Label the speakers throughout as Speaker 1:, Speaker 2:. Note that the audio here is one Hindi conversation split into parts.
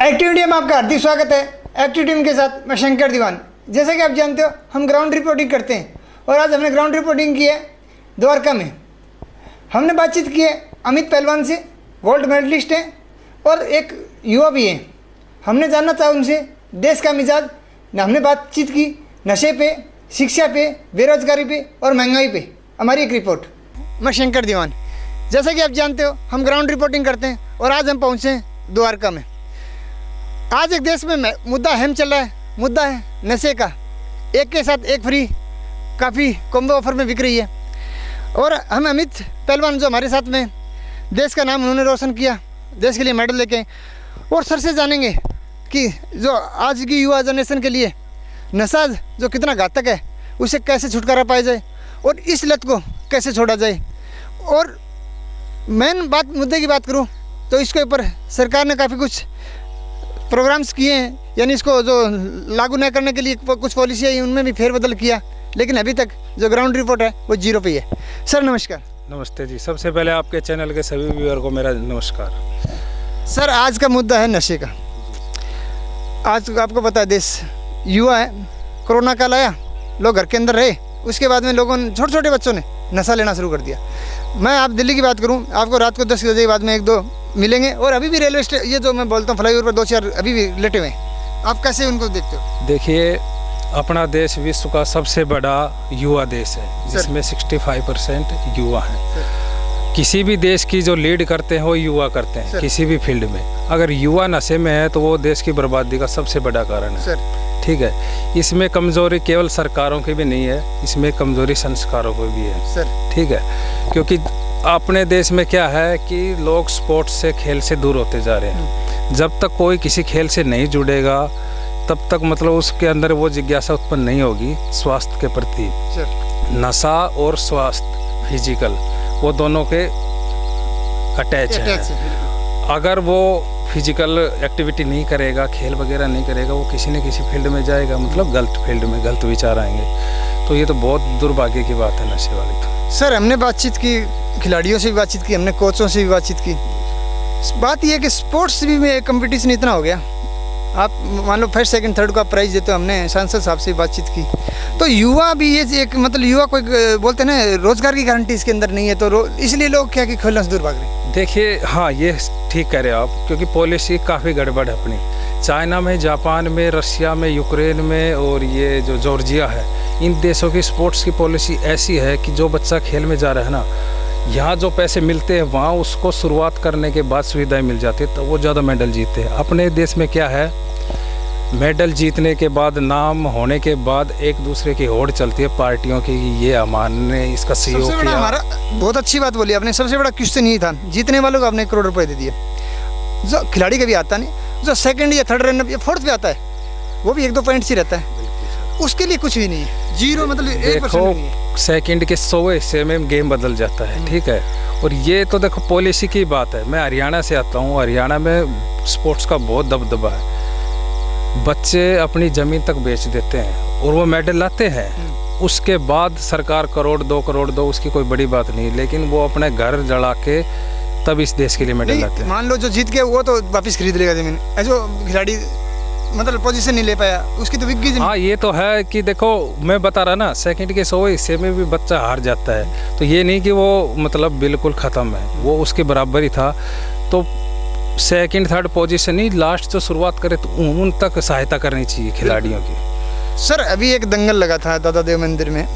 Speaker 1: एक्टिव टीम में आपका हार्दिक स्वागत है। एक्टिव टीम के साथ मैं शंकर दीवान। जैसा कि आप जानते हो हम ग्राउंड रिपोर्टिंग करते हैं और आज हमने ग्राउंड रिपोर्टिंग की है द्वारका में। हमने बातचीत की है अमित पहलवान से, गोल्ड मेडलिस्ट हैं और एक युवा भी हैं। हमने जानना चाहा उनसे देश का मिजाज। हमने बातचीत की नशे पे, शिक्षा पे, बेरोजगारी पे और महंगाई पे। हमारी एक रिपोर्ट। मैं शंकर दीवान। जैसा कि आप जानते हो हम ग्राउंड रिपोर्टिंग करते हैं और आज हम पहुँचे हैं द्वारका में। आज एक देश में मुद्दा अहम चल रहा है, मुद्दा है नशे का। एक के साथ एक फ्री काफ़ी कॉम्बो ऑफर में बिक रही है और हम अमित पहलवान जो हमारे साथ में देश का नाम उन्होंने रोशन किया, देश के लिए मेडल लेके, और सर से जानेंगे कि जो आज की युवा जनरेशन के लिए नशा जो कितना घातक है उसे कैसे छुटकारा पाया जाए और इस लत को कैसे छोड़ा जाए। और मेन मुद्दे की बात करूँ तो इसके ऊपर सरकार ने काफ़ी कुछ प्रोग्राम्स किए हैं, यानी इसको जो लागू न करने के लिए कुछ पॉलिसी है उनमें भी फेरबदल किया, लेकिन अभी तक जो ग्राउंड रिपोर्ट है वो जीरो पे ही है। सर नमस्कार।
Speaker 2: नमस्ते जी। सबसे पहले आपके चैनल के सभी व्यूअर को मेरा नमस्कार।
Speaker 1: सर आज का मुद्दा है नशे का। आज आपको पता है देश युवा है, कोरोना काल आया, लोग घर के अंदर रहे, उसके बाद में लोगों ने, छोटे छोटे बच्चों ने नशा लेना शुरू कर दिया। मैं आप दिल्ली की बात करूं, आपको रात को 10 बजे के बाद में 1-2 मिलेंगे और अभी भी रेलवे स्टेशन, ये जो मैं बोलता हूँ फ्लाईओवर पर 2-4 अभी भी लेटे हुए हैं। आप कैसे उनको देखते हो?
Speaker 2: देखिए, अपना देश विश्व का सबसे बड़ा युवा देश है जिसमें 65% युवा हैं। किसी भी देश की जो लीड करते हैं वो युवा करते हैं किसी भी फील्ड में। अगर युवा नशे में है तो वो देश की बर्बादी का सबसे बड़ा कारण है। ठीक है, इसमें कमज़ोरी केवल सरकारों की भी नहीं है, इसमें कमज़ोरी संस्कारों की भी है। ठीक है, क्योंकि अपने देश में क्या है कि लोग स्पोर्ट्स से, खेल से दूर होते जा रहे हैं। जब तक कोई किसी खेल से नहीं जुड़ेगा तब तक मतलब उसके अंदर वो जिज्ञासा उत्पन्न नहीं होगी स्वास्थ्य के प्रति। नशा और स्वास्थ्य फिजिकल वो दोनों के अटैच है। अगर वो फिजिकल एक्टिविटी नहीं करेगा, खेल वगैरह नहीं करेगा, वो किसी न किसी फील्ड में जाएगा, मतलब गलत फील्ड में, गलत विचार आएंगे। तो ये तो बहुत दुर्भाग्य की बात है नशे वाली। तो
Speaker 1: सर हमने बातचीत की, खिलाड़ियों से भी बातचीत की, हमने कोचों से भी बातचीत की। बात यह है कि स्पोर्ट्स भी में कंपटीशन इतना हो गया, आप मान लो फर्स्ट सेकंड थर्ड को आप प्राइज़ देते हो। हमने सांसद साहब से बातचीत की तो युवा भी ये एक मतलब युवा कोई बोलते हैं ना रोज़गार की गारंटी इसके अंदर नहीं है, तो इसलिए लोग क्या कि खेलने से दूर भाग रहे हैं।
Speaker 2: देखिए, हाँ ये ठीक कह रहे हो आप, क्योंकि पॉलिसी काफ़ी गड़बड़ है अपनी। चाइना में, जापान में, रशिया में, यूक्रेन में और ये जो जॉर्जिया है, इन देशों की स्पोर्ट्स की पॉलिसी ऐसी है कि जो बच्चा खेल में जा रहा है ना, यहाँ जो पैसे मिलते हैं वहाँ उसको शुरुआत करने के बाद सुविधाएं मिल जाती है तो वो ज़्यादा मेडल जीतते हैं। अपने देश में क्या है, मेडल जीतने के बाद, नाम होने के बाद एक दूसरे की होड़ चलती है पार्टियों की, ये हमारे इसका सहयोग किया।
Speaker 1: हमारा बहुत अच्छी बात बोली आपने। सबसे बड़ा क्वेश्चन ये था, जीतने वालों को आपने 1 करोड़ रुपए दे दिए। जो खिलाड़ी कभी आता नहीं, जो सेकंड या थर्ड रनर या फोर्थ पे आता है वो भी 1-2 पॉइंट से रहता है, उसके लिए कुछ भी नहीं है, जीरो, मतलब 1% नहीं है।
Speaker 2: सेकंड के 100 हिस्से में गेम बदल जाता है। ठीक है, और ये तो देखो पॉलिसी की बात है। मैं हरियाणा से आता हूँ, हरियाणा में स्पोर्ट्स का बहुत दबदबा है। बच्चे अपनी ज़मीन तक बेच देते हैं और वो मेडल लाते हैं, उसके बाद सरकार 1 करोड़ 2 करोड़ दो, उसकी कोई बड़ी बात नहीं, लेकिन वो अपने घर जला के तब इस देश के लिए मेडल लाते हैं।
Speaker 1: मान लो जो जीत के वो तो वापस खरीद लेगा ज़मीन, जो खिलाड़ी मतलब पोजीशन नहीं ले पाया उसकी तो बिक गई।
Speaker 2: हाँ ये तो है कि देखो मैं बता रहा ना, सेकंड के 100 हिस्से में भी बच्चा हार जाता है, तो ये नहीं कि वो मतलब बिल्कुल ख़त्म है, वो उसके बराबर ही था। तो सेकंड थर्ड पोजीशन ही, लास्ट जो शुरुआत करे तो उन तक सहायता करनी चाहिए खिलाड़ियों की।
Speaker 1: सर अभी एक दंगल लगा था दादा देव मंदिर में,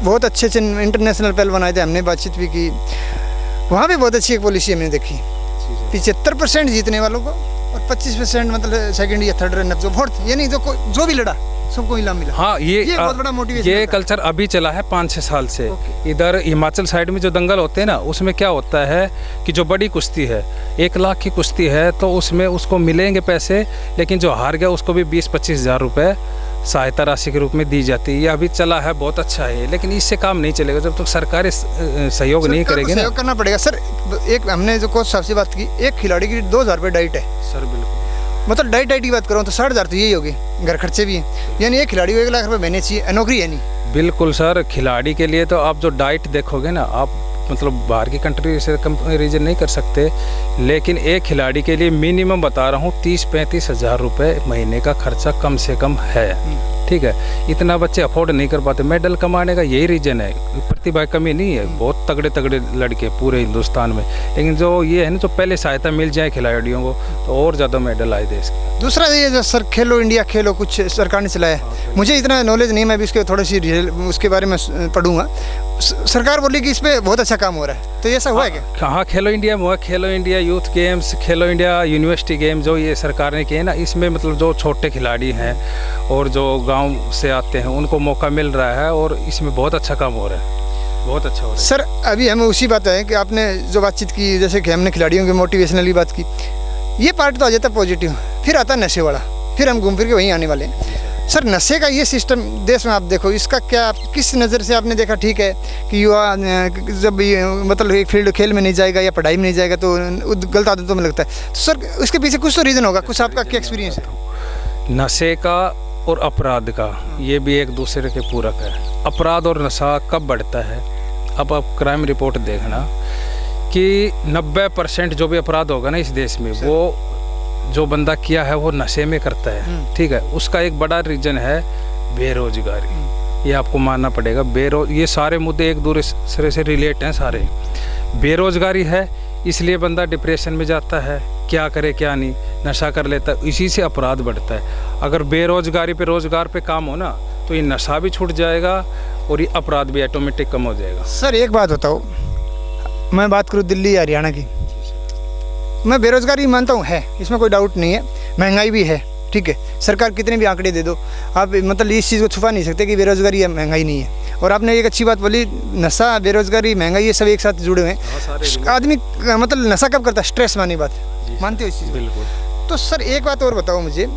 Speaker 1: बहुत अच्छे इंटरनेशनल पहलवान आए थे, हमने बातचीत भी की। वहाँ भी बहुत अच्छी एक पॉलिसी हमने देखी, 75% जीतने वालों को और 25% मतलब सेकंड या थर्ड रनर जो फोर्थ, यानी जो भी लड़ा सबको इनाम मिला।
Speaker 2: हाँ ये
Speaker 1: बहुत बड़ा मोटिवेशन।
Speaker 2: ये कल्चर अभी चला है 5-6 साल से। इधर हिमाचल साइड में जो दंगल होते हैं ना, उसमें क्या होता है कि जो बड़ी कुश्ती है, 1 लाख की कुश्ती है, तो उसमें उसको मिलेंगे पैसे, लेकिन जो हार गया उसको भी 20-25 हज़ार रुपये सहायता राशि के रूप में दी जाती है। ये अभी चला है, बहुत अच्छा है, लेकिन इससे काम नहीं चलेगा जब तक सरकार सहयोग नहीं करेगी ना।
Speaker 1: सहयोग करना पड़ेगा। सर एक हमने जो कोच साहब से बात की, एक खिलाड़ी की 2,000 रुपये डाइट है।
Speaker 2: सर बिल्कुल,
Speaker 1: मतलब डाइट की बात करूँ तो 60,000 तो यही होगी, घर खर्चे भी हैं, यानी एक खिलाड़ी को 1 लाख रुपये महीने चाहिए, नौकरी है नहीं।
Speaker 2: बिल्कुल सर, खिलाड़ी के लिए तो आप जो डाइट देखोगे ना, आप मतलब बाहर की कंट्री से कंपेरिजन नहीं कर सकते, लेकिन एक खिलाड़ी के लिए मिनिमम बता रहा हूँ 30-35 हज़ार रुपये महीने का खर्चा कम से कम है। ठीक है, इतना बच्चे अफोर्ड नहीं कर पाते। मेडल कमाने का यही रीज़न है, प्रतिभा की कमी नहीं है, बहुत तगड़े तगड़े लड़के पूरे हिंदुस्तान में। लेकिन जो ये है ना, जो पहले सहायता मिल जाए खिलाड़ियों को तो और ज़्यादा मेडल आए देश के।
Speaker 1: दूसरा ये जो सर खेलो इंडिया खेलो कुछ सरकार ने चलाया, मुझे इतना नॉलेज नहीं, मैं भी इसके थोड़ी सी उसके बारे में पढ़ूंगा। सरकार बोली कि इस पर बहुत अच्छा काम हो रहा है, तो ये ऐसा हुआ है क्या?
Speaker 2: हाँ, खेलो इंडिया में हुआ, खेलो इंडिया यूथ गेम्स, खेलो इंडिया यूनिवर्सिटी गेम जो ये सरकार ने किए ना, इसमें मतलब जो छोटे खिलाड़ी हैं और जो गांव से आते हैं उनको मौका मिल रहा है और इसमें बहुत अच्छा काम हो रहा है, बहुत अच्छा हो रहा है।
Speaker 1: सर अभी हमें उसी बात है कि आपने जो बातचीत की, जैसे कि हमने खिलाड़ियों की मोटिवेशनली बात की, ये पार्ट तो आ जाता पॉजिटिव, फिर आता नशे वाला, फिर हम घूम फिर के वहीं आने वाले हैं। सर नशे का ये सिस्टम देश में आप देखो, इसका क्या किस नज़र से आपने देखा? ठीक है कि युवा जब मतलब एक फील्ड खेल में नहीं जाएगा या पढ़ाई में नहीं जाएगा तो गलत आदतों में लगता है, तो सर उसके पीछे कुछ तो रीज़न होगा, कुछ आपका क्या एक्सपीरियंस है?
Speaker 2: नशे का और अपराध का ये भी एक दूसरे के पूरक है। अपराध और नशा कब बढ़ता है? अब आप क्राइम रिपोर्ट देखना कि 90% जो भी अपराध होगा ना इस देश में, वो जो बंदा किया है वो नशे में करता है। ठीक है, उसका एक बड़ा रीज़न है बेरोजगारी, ये आपको मानना पड़ेगा। ये सारे मुद्दे एक दूसरे से रिलेट हैं सारे। बेरोजगारी है इसलिए बंदा डिप्रेशन में जाता है, क्या करे क्या नहीं, नशा कर लेता है, इसी से अपराध बढ़ता है। अगर बेरोजगारी पे रोजगार पे काम हो ना तो ये नशा भी छूट जाएगा और ये अपराध भी ऑटोमेटिक कम हो जाएगा।
Speaker 1: सर एक बात बताओ, मैं बात करूँ दिल्ली या हरियाणा की, मैं बेरोजगारी मानता हूँ है, इसमें कोई डाउट नहीं है, महंगाई भी है, ठीक है, सरकार कितने भी आंकड़े दे दो, आप मतलब इस चीज़ को छुपा नहीं सकते कि बेरोजगारी या महंगाई नहीं है। और आपने एक अच्छी बात बोली, नशा, बेरोजगारी, महंगाई ये सब एक साथ जुड़े हुए हैं। आदमी मतलब नशा कब करता है? स्ट्रेस वाली बात, मानते हो इस चीज़?
Speaker 2: बिल्कुल।
Speaker 1: तो सर एक बात और बताओ मुझे,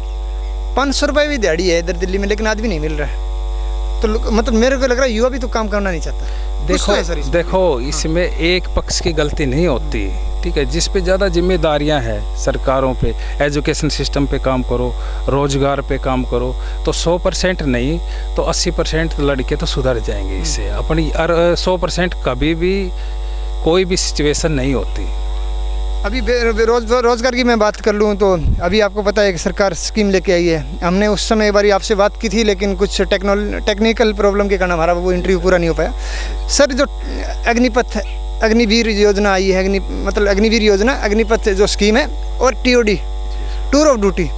Speaker 1: 500 रुपये भी दिहाड़ी है इधर दिल्ली में, लेकिन आदमी नहीं मिल रहा है, तो मतलब मेरे को लग रहा है युवा भी तो काम करना नहीं चाहता।
Speaker 2: देखो इसमें एक पक्ष की गलती नहीं होती, ठीक है, जिस पे ज़्यादा जिम्मेदारियां हैं सरकारों पे, एजुकेशन सिस्टम पे काम करो, रोजगार पे काम करो, तो 100% नहीं तो 80% लड़के तो सुधर जाएंगे इससे। अपनी 100% कभी भी कोई भी सिचुएशन नहीं होती।
Speaker 1: अभी रोजगार की मैं बात कर लूँ तो अभी आपको पता है कि सरकार स्कीम लेके आई है, हमने उस समय एक बार आपसे बात की थी, लेकिन कुछ टेक्निकल प्रॉब्लम के कारण हमारा वो इंटरव्यू पूरा नहीं हो पाया। सर जो अग्निवीर योजना आई है, अग्निवीर योजना, अग्निपथ जो स्कीम है, और TOD, टूर ऑफ ड्यूटी,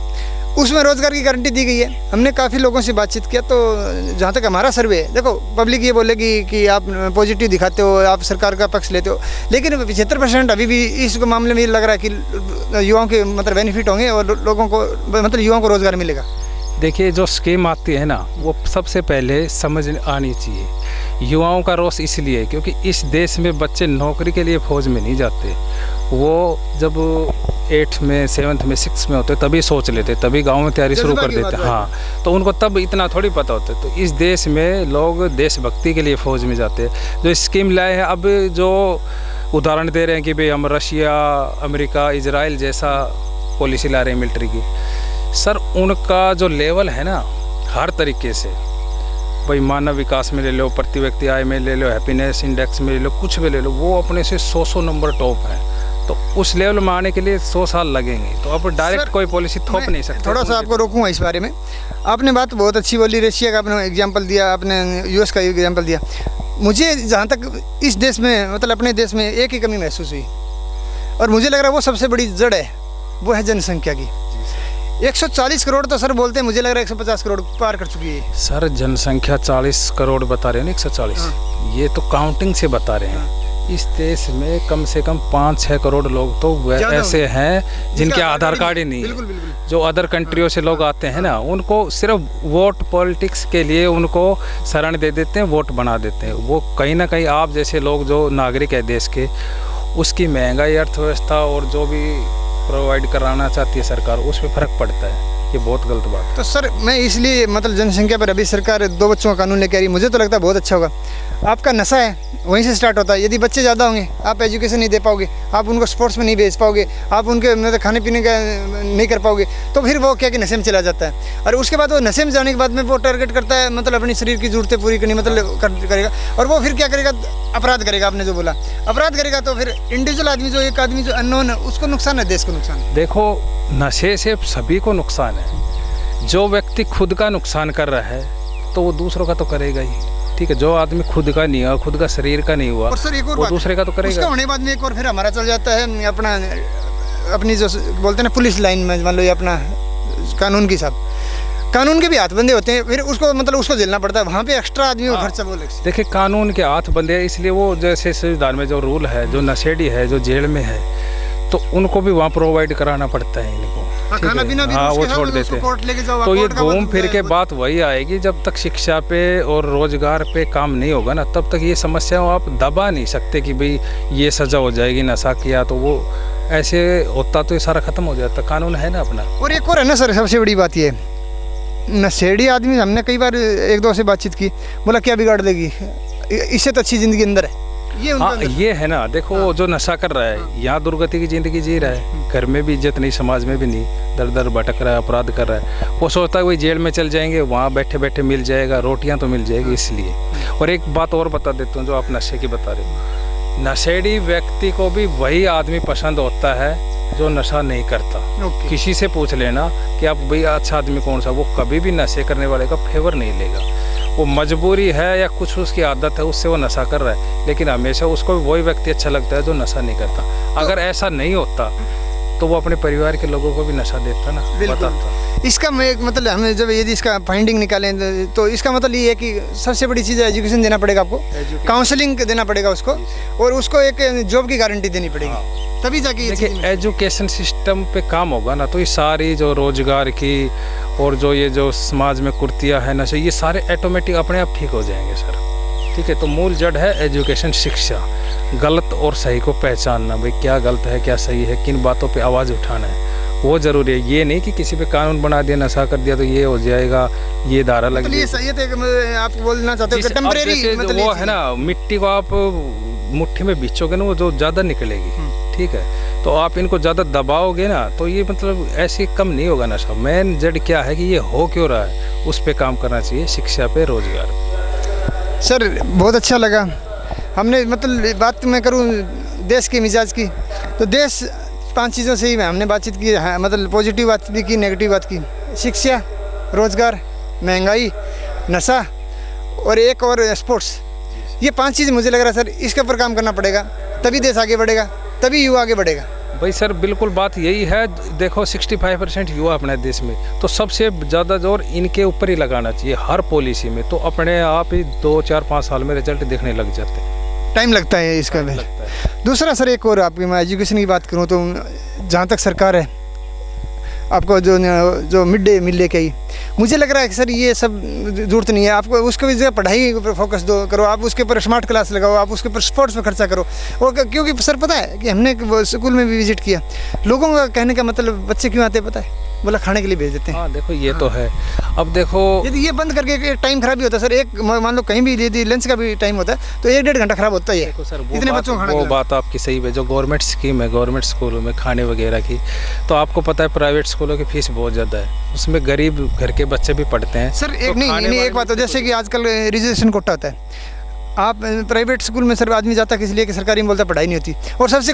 Speaker 1: उसमें रोज़गार की गारंटी दी गई है। हमने काफ़ी लोगों से बातचीत किया, तो जहाँ तक हमारा सर्वे है, देखो पब्लिक ये बोलेगी कि आप पॉजिटिव दिखाते हो, आप सरकार का पक्ष लेते हो, लेकिन 75% अभी भी इस मामले में ये लग रहा है कि युवाओं के मतलब बेनिफिट होंगे और लोगों को मतलब युवाओं को रोज़गार मिलेगा।
Speaker 2: देखिए जो स्कीम आती है ना, वो सबसे पहले समझ आनी चाहिए। युवाओं का रोष इसलिए क्योंकि इस देश में बच्चे नौकरी के लिए फौज में नहीं जाते, वो जब 8th में 7th में 6th में होते तभी सोच लेते, तभी गांव में तैयारी शुरू कर देते। हाँ, तो उनको तब इतना थोड़ी पता होता है। तो इस देश में लोग देशभक्ति के लिए फ़ौज में जाते हैं। जो स्कीम लाए हैं, अब जो उदाहरण दे रहे हैं कि भाई हम रशिया, अमेरिका, इजराइल जैसा पॉलिसी ला रहे हैं मिलिट्री की, सर उनका जो लेवल है ना, हर तरीके से, भाई मानव विकास में ले लो, प्रति व्यक्ति आय में ले लो, हैप्पीनेस इंडेक्स में ले लो, कुछ भी ले लो, वो अपने से 100 नंबर टॉप है। तो उस लेवल में आने के लिए 100 साल लगेंगे, तो आप डायरेक्ट कोई पॉलिसी थोप नहीं सकते।
Speaker 1: थोड़ा सा आपको रोकूंगा इस बारे में। आपने बात बहुत अच्छी बोली, रशिया का आपने एग्जाम्पल दिया, आपने US का एग्जाम्पल दिया। मुझे जहाँ तक इस देश में मतलब अपने देश में एक ही कमी महसूस हुई, और मुझे लग रहा है वो सबसे बड़ी जड़ है, वो है जनसंख्या की। 140 करोड़ तो सर बोलते हैं, मुझे लग रहा है 150 करोड़ पार कर चुकी है।
Speaker 2: सर जनसंख्या 40 करोड़ बता रहे हैं ना, 140, ये तो काउंटिंग से बता रहे हैं। इस देश में कम से कम 5-6 करोड़ लोग तो ऐसे हैं जिनके आधार कार्ड ही नहीं है। जो अदर कंट्रियों से लोग आते हैं ना, उनको सिर्फ वोट पॉलिटिक्स के लिए उनको शरण दे देते हैं, वोट बना देते हैं। वो कहीं ना कहीं आप जैसे लोग जो नागरिक है देश के, उसकी महंगाई, अर्थव्यवस्था और जो भी प्रोवाइड कराना चाहती है सरकार, उस पर फ़र्क पड़ता है। ये बहुत गलत बात है।
Speaker 1: तो सर मैं इसलिए मतलब जनसंख्या पर अभी सरकार 2 बच्चों का कानून लेके आ रही है, मुझे तो लगता है बहुत अच्छा होगा। आपका नशा है वहीं से स्टार्ट होता है। यदि बच्चे ज़्यादा होंगे आप एजुकेशन नहीं दे पाओगे, आप उनको स्पोर्ट्स में नहीं भेज पाओगे, आप उनके मतलब खाने पीने का नहीं कर पाओगे, तो फिर वो क्या कि नशे में चला जाता है। और उसके बाद वो नशे में जाने के बाद में वो टारगेट करता है मतलब अपनी शरीर की ज़रूरतें पूरी करनी मतलब करेगा, और वो फिर क्या करेगा, अपराध करेगा। आपने जो बोला अपराध करेगा, तो फिर इंडिविजुअल आदमी जो एक आदमी जो अननोन है उसको नुकसान है, देश को नुकसान है।
Speaker 2: देखो नशे से सभी को नुकसान है। जो व्यक्ति खुद का नुकसान कर रहा है तो वो दूसरों का तो करेगा ही, ठीक है। जो आदमी खुद का नहीं हुआ, खुद का शरीर का नहीं हुआ,
Speaker 1: और सर एक और
Speaker 2: वो
Speaker 1: बात
Speaker 2: दूसरे का तो करेगा।
Speaker 1: उसका होने के बाद में एक और फिर हमारा चल जाता है अपना अपनी जो बोलते हैं ना पुलिस लाइन में, मान लो ये अपना कानून के साथ, कानून के भी हाथ बंधे होते हैं, फिर उसको मतलब उसको झेलना पड़ता है, वहाँ पे एक्स्ट्रा आदमी को खर्चा वो लगता है।
Speaker 2: देखिए कानून के हाथ बंधे हैं, इसलिए वो जैसे संविधान में जो रूल है, जो नशेड़ी है जो जेल में है तो उनको भी वहाँ प्रोवाइड कराना पड़ता है इनको,
Speaker 1: खाना पीना भी
Speaker 2: वो छोड़ देते हैं। तो ये घूम फिर के बात वही आएगी, जब तक शिक्षा पे और रोजगार पे काम नहीं होगा ना तब तक ये समस्याओं आप दबा नहीं सकते कि भाई ये सजा हो जाएगी, नशा किया तो वो ऐसे होता तो ये सारा खत्म हो जाता। कानून है ना अपना।
Speaker 1: और एक और है ना सर, सबसे बड़ी बात ये नशेड़ी आदमी, हमने कई बार 1-2 से बातचीत की, बोला क्या बिगाड़ देगी, इससे तो अच्छी ज़िंदगी अंदर है। ये
Speaker 2: हाँ ये है ना, देखो जो नशा कर रहा है यहाँ दुर्गति की ज़िंदगी जी रहा है, घर में भी इज्जत नहीं, समाज में भी नहीं, दर दर भटक रहा है, अपराध कर रहा है। वो सोचता है वही जेल में चल जाएंगे, वहाँ बैठे बैठे मिल जाएगा, रोटियाँ तो मिल जाएगी इसलिए। और एक बात और बता देता हूँ, जो आप नशे की बता रहे हो, नशेड़ी व्यक्ति को भी वही आदमी पसंद होता है जो नशा नहीं करता। किसी से पूछ लेना कि आप भाई अच्छा आदमी कौन सा, वो कभी भी नशे करने वाले का फेवर नहीं लेगा। वो मजबूरी है या कुछ उसकी आदत है उससे वो नशा कर रहा है, लेकिन हमेशा उसको वही व्यक्ति अच्छा लगता है जो नशा नहीं करता। अगर ऐसा नहीं होता तो वो अपने परिवार के लोगों को भी नशा देता ना, बताता।
Speaker 1: इसका मतलब हमें जब यदि इसका फाइंडिंग निकालें तो इसका मतलब ये है कि सबसे बड़ी चीज़ है एजुकेशन देना पड़ेगा आपको, काउंसलिंग देना पड़ेगा उसको, और उसको एक जॉब की गारंटी देनी पड़ेगी, तभी जाके
Speaker 2: देखिए एजुकेशन सिस्टम पे काम होगा ना तो ये सारी जो रोजगार की और जो ये जो समाज में कुर्तियाँ है नशे, ये सारे ऑटोमेटिक अपने आप ठीक हो जाएंगे सर, ठीक है। तो मूल जड़ है एजुकेशन, शिक्षा, गलत और सही को पहचानना, भाई क्या गलत है क्या सही है, किन बातों पे आवाज़ उठाना है, वो ज़रूरी है। ये नहीं कि किसी पे कानून बना दिया, नशा कर दिया तो ये हो जाएगा, ये धारा लग
Speaker 1: जाएगी। ये सही है, आप बोलना चाहते हो कि टेम्परेरी मतलब
Speaker 2: वो है ना, मिट्टी को आप मुट्ठी में बिछोगे ना वो जो ज़्यादा निकलेगी, ठीक है। तो आप इनको ज़्यादा दबाओगे ना तो ये मतलब ऐसे कम नहीं होगा नशा। मेन जड़ क्या है कि ये हो क्यों रहा है, उस पर काम करना चाहिए, शिक्षा पे, रोजगार।
Speaker 1: सर बहुत अच्छा लगा, हमने मतलब बात मैं करूँ देश के मिजाज की, तो देश 5 चीज़ों से ही हमने बातचीत की है, मतलब पॉजिटिव बात भी की, नेगेटिव बात की, शिक्षा, रोजगार, महंगाई, नशा और एक और स्पोर्ट्स। ये 5 चीज़ मुझे लग रहा है सर इसके ऊपर काम करना पड़ेगा, तभी देश आगे बढ़ेगा, तभी युवा आगे बढ़ेगा।
Speaker 2: भाई सर बिल्कुल बात यही है। देखो 65% युवा अपने देश में, तो सबसे ज़्यादा जोर इनके ऊपर ही लगाना चाहिए हर पॉलिसी में, तो अपने आप ही 2, 4, 5 साल में रिजल्ट देखने लग जाते हैं।
Speaker 1: टाइम लगता है इसका भी। दूसरा सर एक और आपकी मैं एजुकेशन की बात करूँ तो जहाँ तक सरकार है आपको जो मिड डे मील लेके आई, मुझे लग रहा है कि सर ये सब ज़रूरत नहीं है आपको, उसको भी पढ़ाई पर फोकस करो, आप उसके ऊपर स्मार्ट क्लास लगाओ, आप उसके ऊपर स्पोर्ट्स में खर्चा करो। और क्योंकि सर पता है कि हमने स्कूल में भी विजिट किया, लोगों का कहने का मतलब बच्चे क्यों आते हैं पता है, बोला खाने के लिए भेज देते हैं।
Speaker 2: हाँ देखो ये तो है। अब देखो
Speaker 1: यदि ये बंद करके टाइम खराब भी होता है सर, एक मान लो कहीं भी यदि लंच का भी टाइम होता है तो 1-1.5 घंटा खराब होता ही है।
Speaker 2: देखो सर
Speaker 1: इतने बच्चों को खाना
Speaker 2: वो बात आपकी सही है। जो गवर्नमेंट स्कीम है गवर्नमेंट स्कूलों में खाने वगैरह की, तो आपको पता है प्राइवेट स्कूलों की फीस बहुत ज़्यादा है, उसमें गरीब घर के बच्चे भी पढ़ते हैं
Speaker 1: सर। एक नहीं एक बात हो, जैसे कि आजकल रिजर्वेशन कोटा होता है, आप प्राइवेट स्कूल में सर आदमी जाता है इसलिए कि सरकारी में बोलता पढ़ाई नहीं होती, और सबसे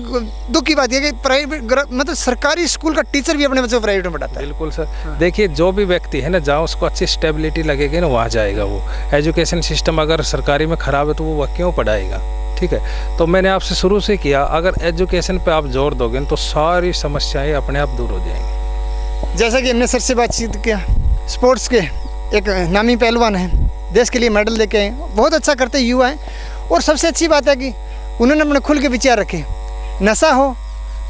Speaker 1: दुख की बात यह कि प्राइवेट मतलब सरकारी स्कूल का टीचर भी अपने बच्चों को प्राइवेट में पढ़ाता है।
Speaker 2: बिल्कुल सर। देखिए जो भी व्यक्ति है ना, जहाँ उसको अच्छी स्टेबिलिटी लगेगी ना वहाँ जाएगा वो। एजुकेशन सिस्टम अगर सरकारी में ख़राब है तो वो क्यों पढ़ाएगा, ठीक है। तो मैंने आपसे शुरू से किया, अगर एजुकेशन पर आप जोर दोगे तो सारी समस्याएँ अपने आप दूर हो जाएंगी।
Speaker 1: जैसा कि हमने सर से बातचीत किया, स्पोर्ट्स के एक नामी पहलवान हैं, देश के लिए मेडल लेके आए, बहुत अच्छा करते युवा हैं, और सबसे अच्छी बात है कि उन्होंने अपने खुल के विचार रखे। नशा हो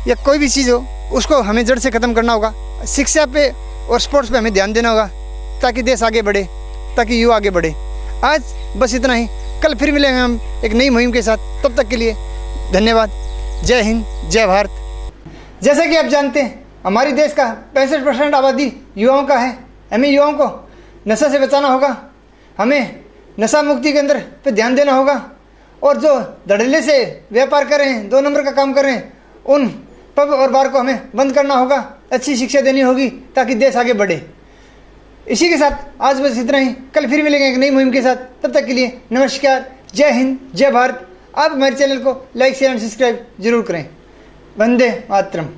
Speaker 1: या कोई भी चीज़ हो उसको हमें जड़ से ख़त्म करना होगा, शिक्षा पे और स्पोर्ट्स पे हमें ध्यान देना होगा ताकि देश आगे बढ़े, ताकि युवा आगे बढ़े। आज बस इतना ही, कल फिर मिलेंगे हम एक नई मुहिम के साथ, तब तक के लिए धन्यवाद। जय हिंद, जय भारत। जैसा कि आप जानते हैं हमारी देश का 65% आबादी युवाओं का है। हमें युवाओं को नशा से बचाना होगा, हमें नशा मुक्ति के अंदर पे ध्यान देना होगा, और जो धड़ल्ले से व्यापार कर रहे हैं, 2 नंबर का काम कर रहे हैं, उन पब और बार को हमें बंद करना होगा, अच्छी शिक्षा देनी होगी ताकि देश आगे बढ़े। इसी के साथ आज बस इतना ही, कल फिर मिलेंगे एक नई मुहिम के साथ। तब तक के लिए नमस्कार, जय हिंद, जय भारत। आप हमारे चैनल को लाइक शेयर एंड सब्सक्राइब जरूर करें। वंदे मातरम।